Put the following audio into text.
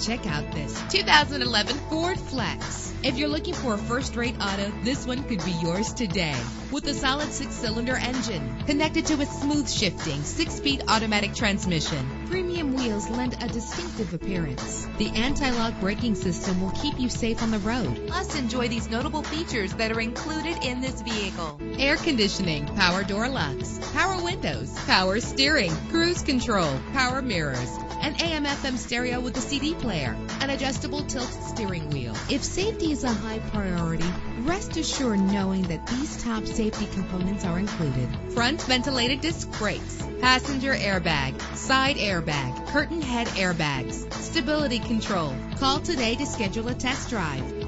Check out this 2011 Ford Flex. If you're looking for a first-rate auto, this one could be yours today. With a solid 6-cylinder engine connected to a smooth shifting 6-speed automatic transmission, premium wheels lend a distinctive appearance. The anti-lock braking system will keep you safe on the road. Plus, enjoy these notable features that are included in this vehicle: air conditioning, power door locks, power windows, power steering, cruise control, power mirrors, an AM/FM stereo with a CD player, an adjustable tilt steering wheel. If safety is a high priority, rest assured knowing that these top safety components are included: front ventilated disc brakes, passenger airbag, side airbag, curtain head airbags, stability control. Call today to schedule a test drive.